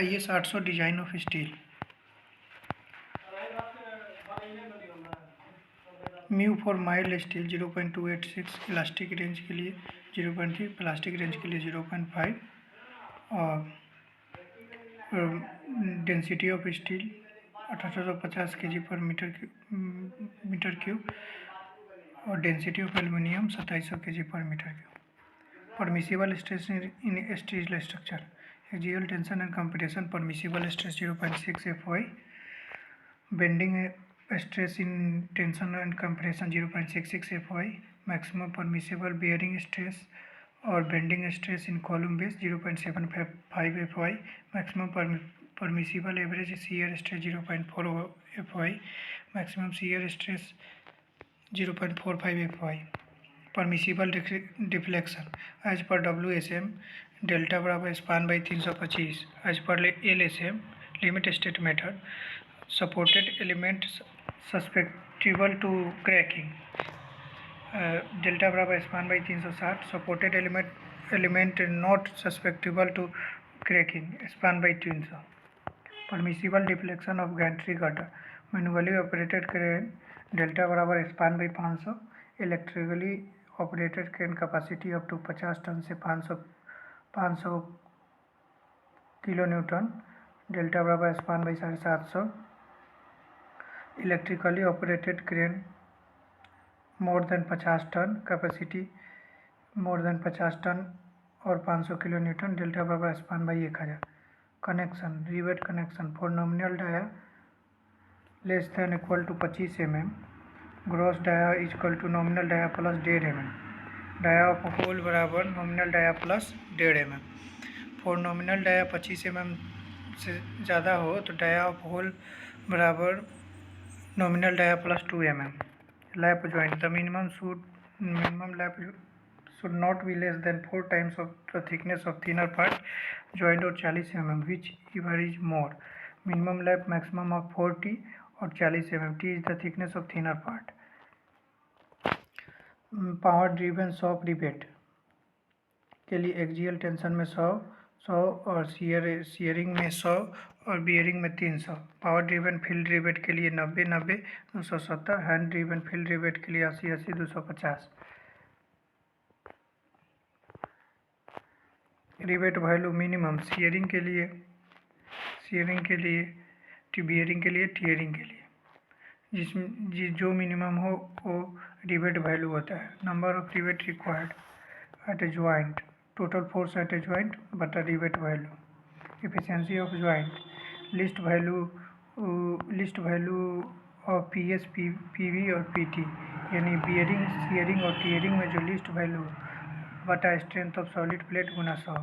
IS 800 design of steel. Mu for mild steel 0.286, elastic range के लिए 0.3, plastic range के लिए 0.5 और डेंसिटी ऑफ स्टील 1850 kg पर मीटर क्यूब और डेंसिटी ऑफ एल्यूमिनियम 2700 kg पर metre cube. Permissible stress in steel structure, axial tension and compression permissible stress 0.6 FY, bending stress in tension and compression 0.66 FY, maximum permissible bearing stress और bending stress in column base 0.75 FY, maximum permissible average shear stress 0.4 FY, maximum shear stress 0.45 FY, permissible deflection as per WSM delta बराबर span by 325 as per LSM limit state method, supported element susceptible to cracking delta बराबर span by 360, supported element not susceptible to cracking span by 300। Permissible deflection of gantry girder, manually operated crane delta बराबर span by 500, electrically operated crane capacity up to 50 ton से 500 kilo newton delta बराबर span by 750, electrically operated crane more than 50 ton capacity more than 50 ton और 500 kilo newton delta बराबर span by 1000। Connection, rivet connection for nominal dia less than equal to 25 mm, gross dia is equal to nominal dia plus 1.5 mm, dia of hole बराबर nominal dia plus 1.5 mm। For nominal dia 25 mm से ज़्यादा हो तो dia of hole बराबर nominal dia plus 2 mm। Lap joint, the minimum lap should not be less than 4 times of the thickness of thinner part joint or 40 mm, whichever is more। minimum lap maximum of 40 और 40 mm, T is the thickness of thinner part। Power driven shop rivet के लिए axial tension में 100 और shearing में 100 और bearing में 300। Power driven field rivet के लिए 90 270, हैंड ड्रिवन फील्ड रिवेट के लिए 80 250। रिवेट वैल्यू मिनिमम शियरिंग के लिए बियरिंग के लिए टियरिंग के लिए जो मिनिमम हो वो रिवेट वैल्यू होता है। Number of rivet required at a joint, total force at a joint बटा rivet value. Efficiency of joint, least value of PS, PV और PT, यानी बियरिंग शियरिंग और टियरिंग में जो लिस्ट वैल्यू बटा स्ट्रेंथ ऑफ सॉलिड प्लेट गुना 100।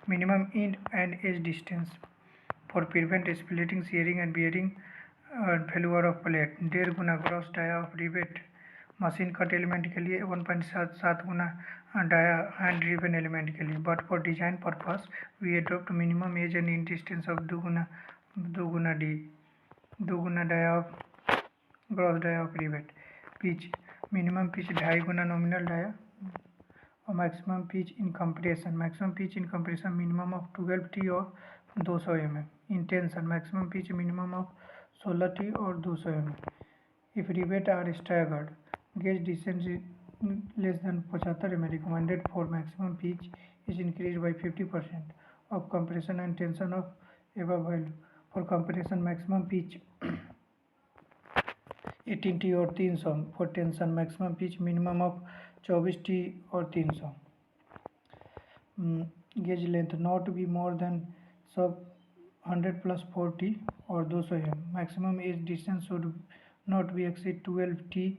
Minimum in end edge distance for prevent splitting shearing end bearing failure of plate 1.5 गुना gross dia of rivet. Machine cut element के लिए 1.7 गुना डाया हैंड ड्रिवन एलिमेंट के लिए। But for design purpose we adopt minimum edge and in distance of 2 गुना dia of gross dia of rivet. Pitch, minimum pitch 2.5 गुना nominal dia और maximum pitch in compression minimum of 12 T और 200 mm। In tension maximum pitch minimum of 16 T और 200 mm। If rivet are staggered, gauge distance less than 75 mm recommended for maximum pitch is increased by 50% of compression and tension of above value। for compression maximum pitch 18 T और 300, for tension maximum pitch minimum of 24 T और 300। Gauge length not be more than sub 100 plus 40 और 200 mm। maximum edge distance should not be exceed 12 T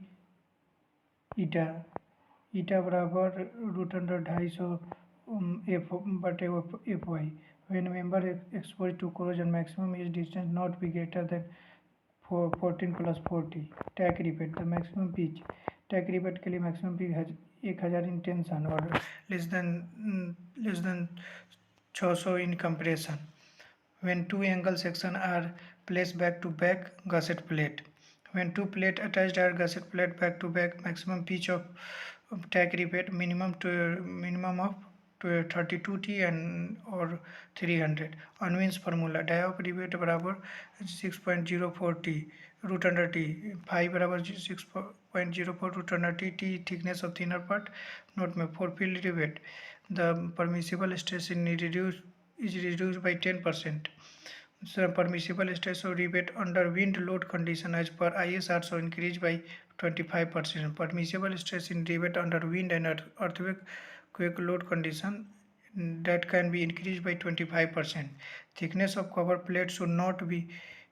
ईटा बराबर √250 F बटे FY। when member exposed to corrosion maximum edge distance not be greater than 14 plus 40। Tack rivet, the maximum pitch, tack rivet के लिए maximum pitch 1000 in tension और less than 600 in compression. when two angle section are placed back to back gusset plate, when two plate attached are gusset plate back to back, maximum pitch of tack rivet minimum of 32T and or 300. Unwin's formula dia of rebate बराबर 6.04T root under T, phi बराबर 6.04 root under T. T thickness of thinner part. Note में for field rebate the permissible stress is reduced by 10%. Permissible stress of rebate under wind load condition as per IS also increased by 25%. Permissible stress in rebate under wind and earthquake load condition that can be increased by 25%. Thickness of cover plate should not be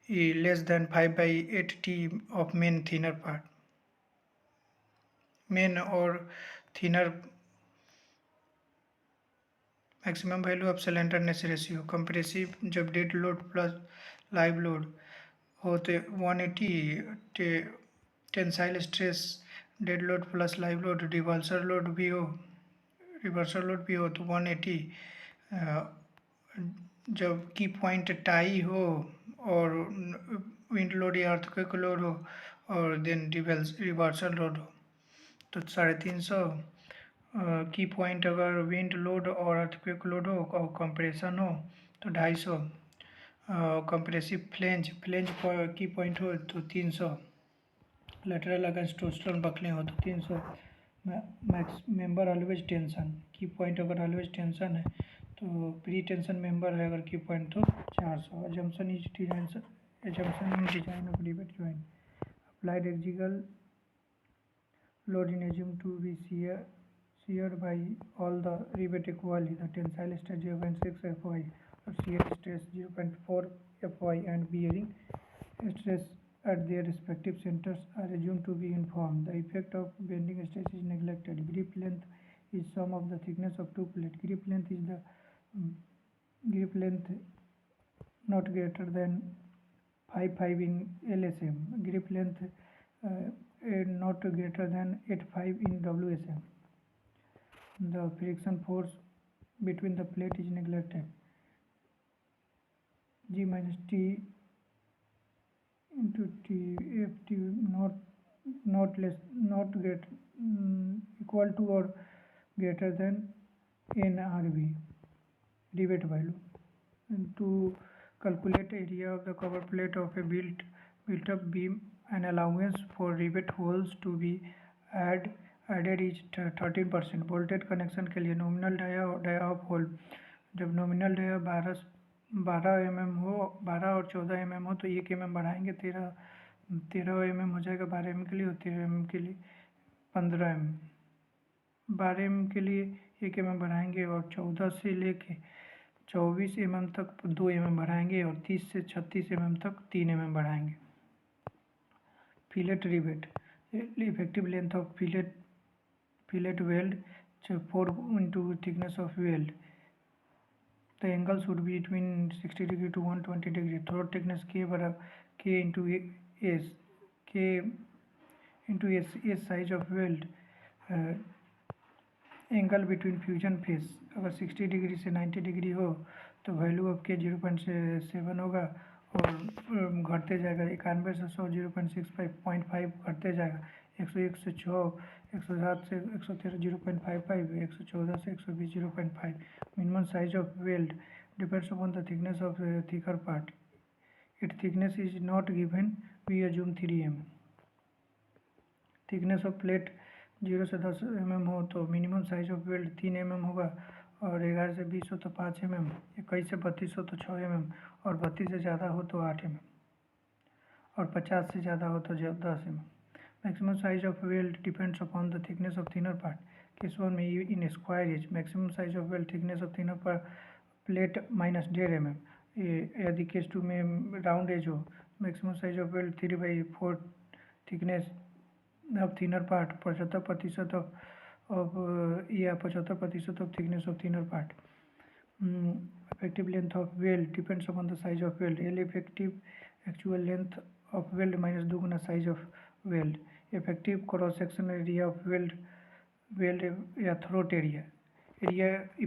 less than 5/8 T of main thinner part. Main or thinner maximum value of slenderness ratio compressive जब dead load plus live load हो तो 180 tensile stress dead load plus live load reversal load भी हो तो 180 जब की point tie हो और विंड लोड या अर्थक्वेक लोड हो और देन रिवर्सल लोड हो तो 350 की पॉइंट अगर विंड लोड और अर्थक्वेक लोड हो और कंप्रेशन हो तो 250 कंप्रेसिव फ्लेंज की पॉइंट हो तो 300 लेटरल अगेंस्ट टोस्टन बकलिंग हो तो 300 मैक्स मेंबर ऑलवेज टेंशन की पॉइंट अगर ऑलवेज टेंशन है तो प्री टेंशन मेंबर है अगर की पॉइंट तो 400. Assumption in design of rivet joint. Applied axial load is assumed to be sheared by all the rivet equally. The tensile stress 0.6 FY or shear stress 0.4 FY and bearing stress at their respective centers are assumed to be uniform. The effect of bending stress is neglected. Grip length is sum of the thickness of two plates. Grip length is the grip length not greater than 5.5 in LSM. Grip length not greater than 8.5 in WSM. The friction force between the plate is neglected. G minus T into T if T not less not great equal to or greater than NRV rivet value. And to calculate area of the cover plate of a built up beam, an allowance for rivet holes to be added is 13%. Bolted connection के लिए nominal dia of whole जब nominal dia 12 mm हो 12 और 14 mm हो तो 1 mm बढ़ाएंगे 13 mm हो जाएगा 12 mm के लिए और 13 mm के लिए 15 mm. 12 mm के लिए 1 mm बढ़ाएंगे और 14 से लेके 24 mm तक 2 mm बढ़ाएंगे और 30 से 36 mm तक 3 mm बढ़ाएंगे. Fillet rivet effective length of fillet weld 4 into thickness of weld. The angle should be between 60 degree to 120 degree. Throat thickness K into S size of weld. Angle between fusion face अगर 60 degree से 90 degree हो तो value of के 0.7 होगा और घटते जाएगा 91 से 100 0.65 घटते जाएगा 101 से 6 107 से 113 0.55 114 से 120 0.5. Minimum size of weld depends upon the thickness of the thicker part. Its thickness is not given, we assume 3 mm. Thickness of plate 0 से 10 mm हो तो minimum size of weld 3 mm होगा और 11 से 20 हो तो 5 mm, 21 से 32 हो तो 6 mm और 32 से ज़्यादा हो तो 8 mm और 50 से ज़्यादा हो तो 10 mm. Maximum size of weld depends upon the thickness of thinner part. Case 1 में in square edge maximum size of weld thickness of thinner part plate minus 1.5 mm. यदि केस 2 में राउंड एज हो maximum size of weld 3/4 thickness of thinner part 75% of 75% of thickness of thinner part. Effective length of weld depends upon the size of weld. L effective actual length of weld minus 2 Guna size of weld. Effective cross section area of weld या throat area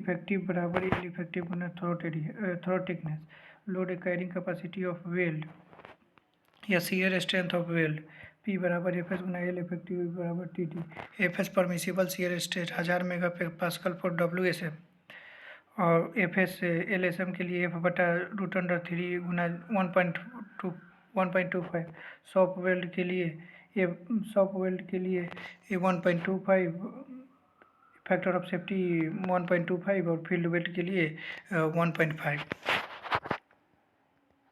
effective बराबर L effective Guna throat thickness. Load carrying capacity of weld या shear strength of weld P बराबर F S गुना L effective बराबर T T. F S permissible shear stress 1000 mega pascal for WSM. और F S L S M के लिए F/√3 गुना 1.25। Soft weld के लिए ये 1.25, फैक्टर ऑफ सेफ्टी 1.25, और फील्ड वेल्ड के लिए 1.5।